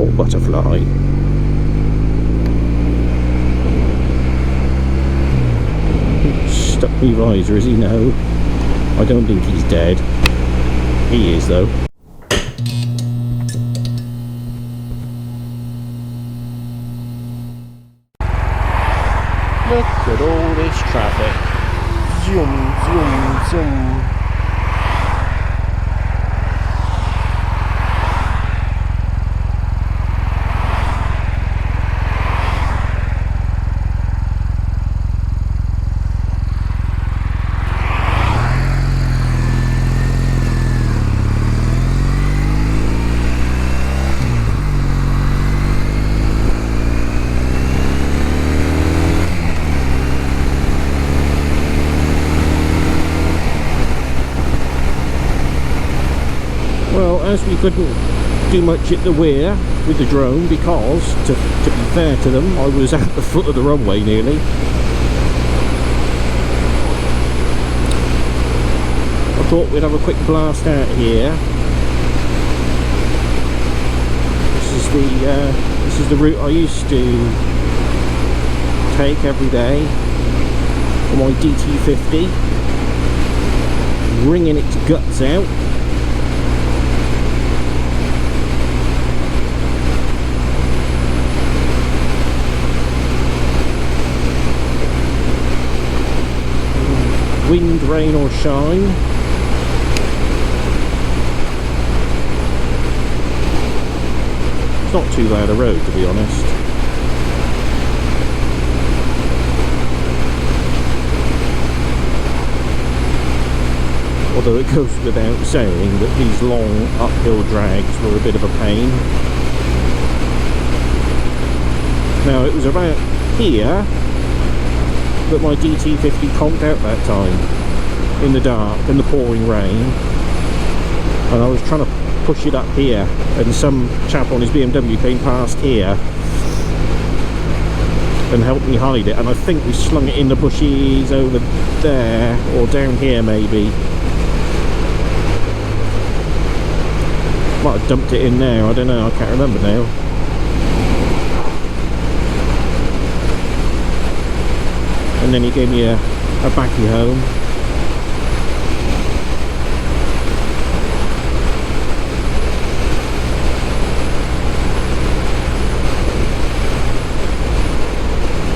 Poor butterfly. Stuck me visor, is he? No. I don't think he's dead. He is though. Look at all this traffic. Zoom, zoom, zoom. As we couldn't do much at the weir with the drone because, to be fair to them, I was at the foot of the runway nearly. I thought we'd have a quick blast out here. This is the route I used to take every day on my DT50, wringing its guts out. Wind, rain or shine. It's not too bad a road, to be honest. Although it goes without saying that these long uphill drags were a bit of a pain. Now it was about here that my DT50 conked out that time, in the dark and the pouring rain, and I was trying to push it up here, and some chap on his BMW came past here and helped me hide it, and I think we slung it in the bushes over there, or down here maybe. Might have dumped it in there, I don't know, I can't remember now. And then he gave me a backie home.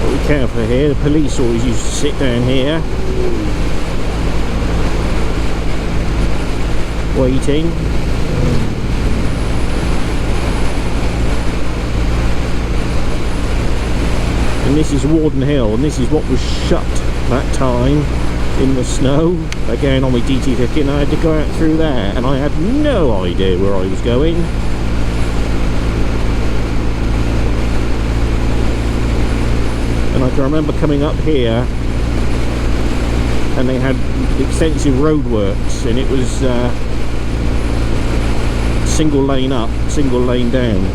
But be careful here, the police always used to sit down here waiting. And this is Warden Hill, and this is what was shut that time in the snow, again on my DT50, and I had to go out through there, and I had no idea where I was going. And I can remember coming up here, and they had extensive roadworks, and it was single lane up, single lane down.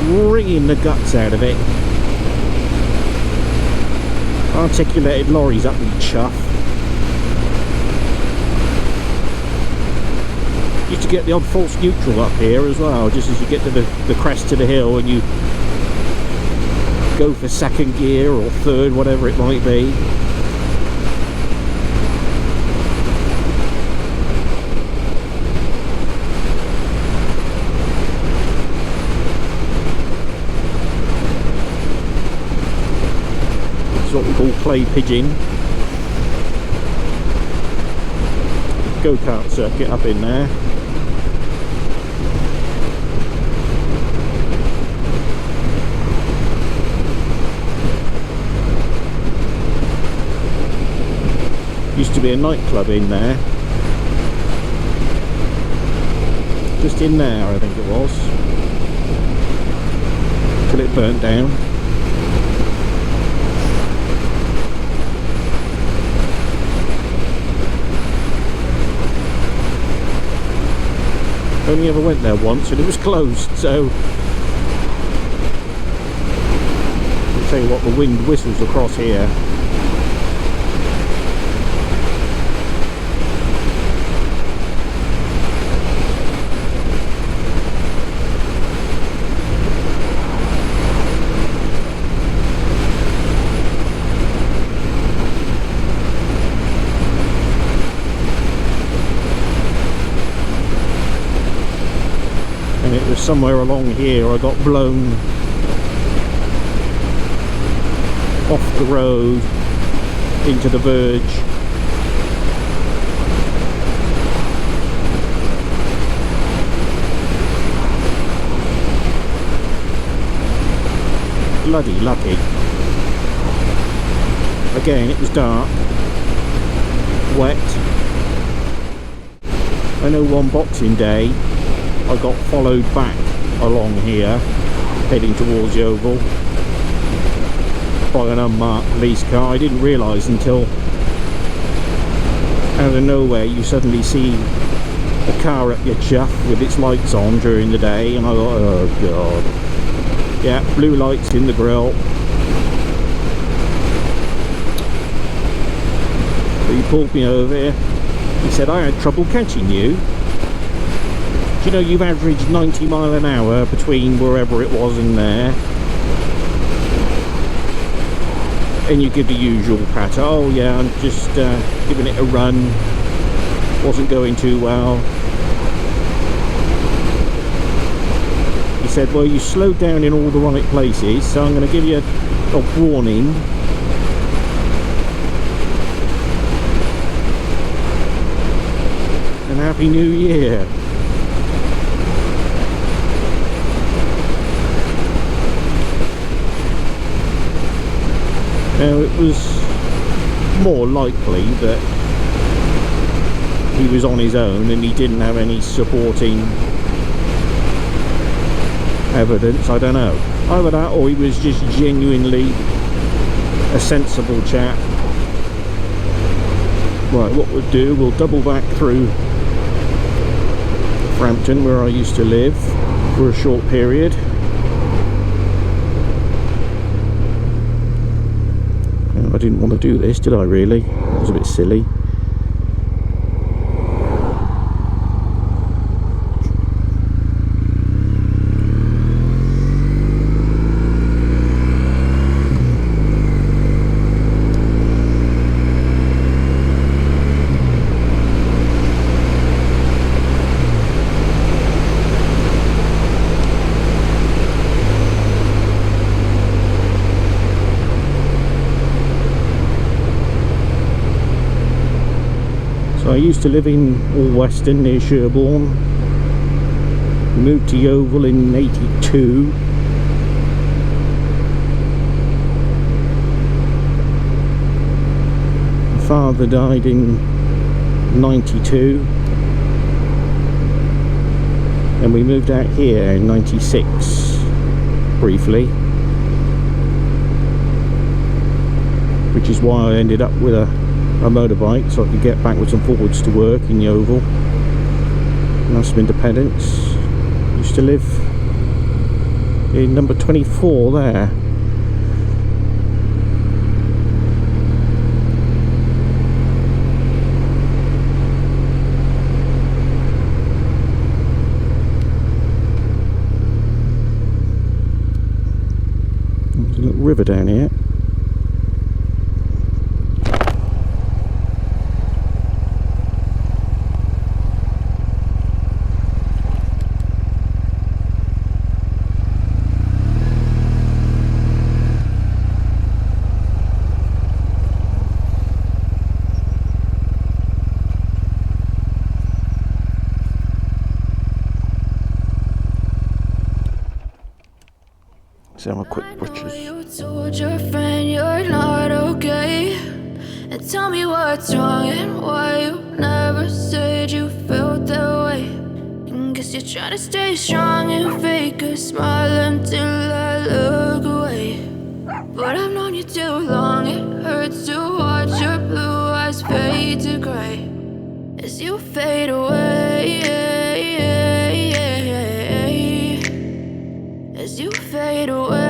Wringing the guts out of it. Articulated lorries up with chuff. Used to get the odd false neutral up here as well, just as you get to the crest of the hill and you go for second gear or third, whatever it might be. What we call clay pigeon. Go-kart circuit up in there. Used to be a nightclub in there. Just in there, I think it was. Till it burnt down. Only ever went there once and it was closed, so I'll tell you what, the wind whistles across here. just somewhere along here I got blown off the road into the verge. Bloody lucky. Again, it was dark, wet. I know one Boxing Day I got followed back along here heading towards the Oval by an unmarked police car. I didn't realise until out of nowhere you suddenly see a car up your chuff with its lights on during the day, and I thought, oh god. Yeah, blue lights in the grille. So he pulled me over here. He said, I had trouble catching you. Do you know you've averaged 90 mile an hour between wherever it was and there? And you give the usual patter. Oh yeah, I'm just giving it a run. Wasn't going too well. He said, well, you slowed down in all the right places, so I'm going to give you a warning. And Happy New Year. Now, it was more likely that he was on his own and he didn't have any supporting evidence. I don't know. Either that or he was just genuinely a sensible chap. Right, what we'll do, we'll double back through Frampton, where I used to live for a short period. I didn't want to do this, did I really? It was a bit silly. I used to live in Alweston near Sherborne. We moved to Yeovil in '82. My father died in '92, and we moved out here in '96 briefly, which is why I ended up with a motorbike, so I could get backwards and forwards to work in Yeovil and have some independence. Used to live in number 24 there. There's a little river down here. So I'm a quick butcher's. You told your friend you're not okay, and tell me what's wrong and why you never said you felt that way. And guess you're trying to stay strong and fake a smile until I look away. But I've known you too long, it hurts to watch your blue eyes fade to gray as you fade away, as you fade away.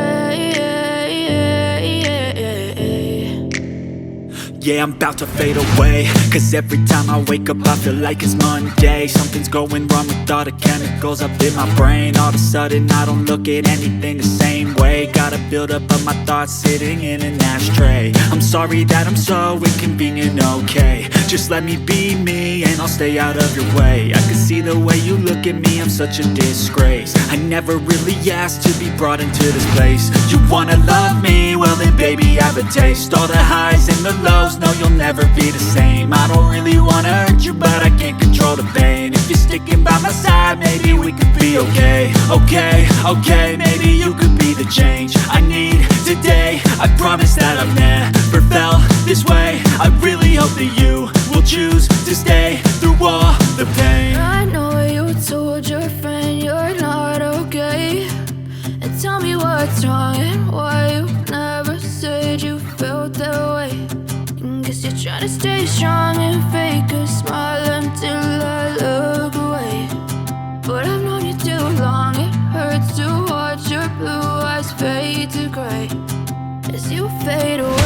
yeah, I'm about to fade away. Cause every time I wake up I feel like it's Monday. Something's going wrong with all the chemicals up in my brain. All of a sudden I don't look at anything the same way. Gotta build up of my thoughts sitting in an ashtray. I'm sorry that I'm so inconvenient, okay. Just let me be me and I'll stay out of your way. I can see the way you look at me, I'm such a disgrace. I never really asked to be brought into this place. You wanna love me? Well then baby, have a taste. All the highs and the lows, no you'll never be the same. I don't really wanna hurt you, but I can't control the pain. If you're sticking by my side, maybe we could be okay. Okay, maybe you could be the change I need today. I promise that I've never felt this way. I really hope that you will choose to stay through all the pain. I know you told your friend you're not okay, and tell me what's wrong and why you never said you felt that way. And guess you're trying to stay strong and fake a smile until I look away. But I've known you too long, it hurts to watch your blue eyes fade to gray as you fade away.